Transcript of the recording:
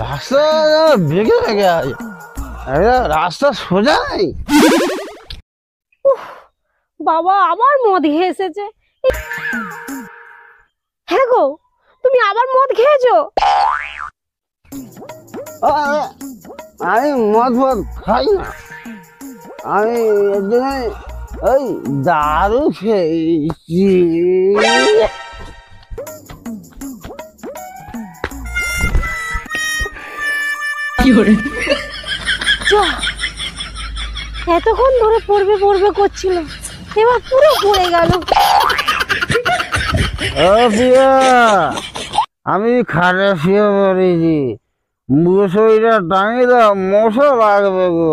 রাস্তা বেগে বেগে আছে, রাস্তা সোজা নেই। বাবা আবার মদ খেয়ে এসেছে। হ্যাঁ গো, তুমি আবার মদ খেয়েছো? আমি মদ ফদ খাই না, আমি এর জন্য ওই দারু খেয়েছি। এতক্ষণ ধরে পড়বে পড়বে করছিল, এবার পুরো পড়ে গেল। ও প্রিয়া, আমি খাটে শুয়ে পড়েছি, মুসইটা টাঙিয়ে দাও, মশা লাগবে গো।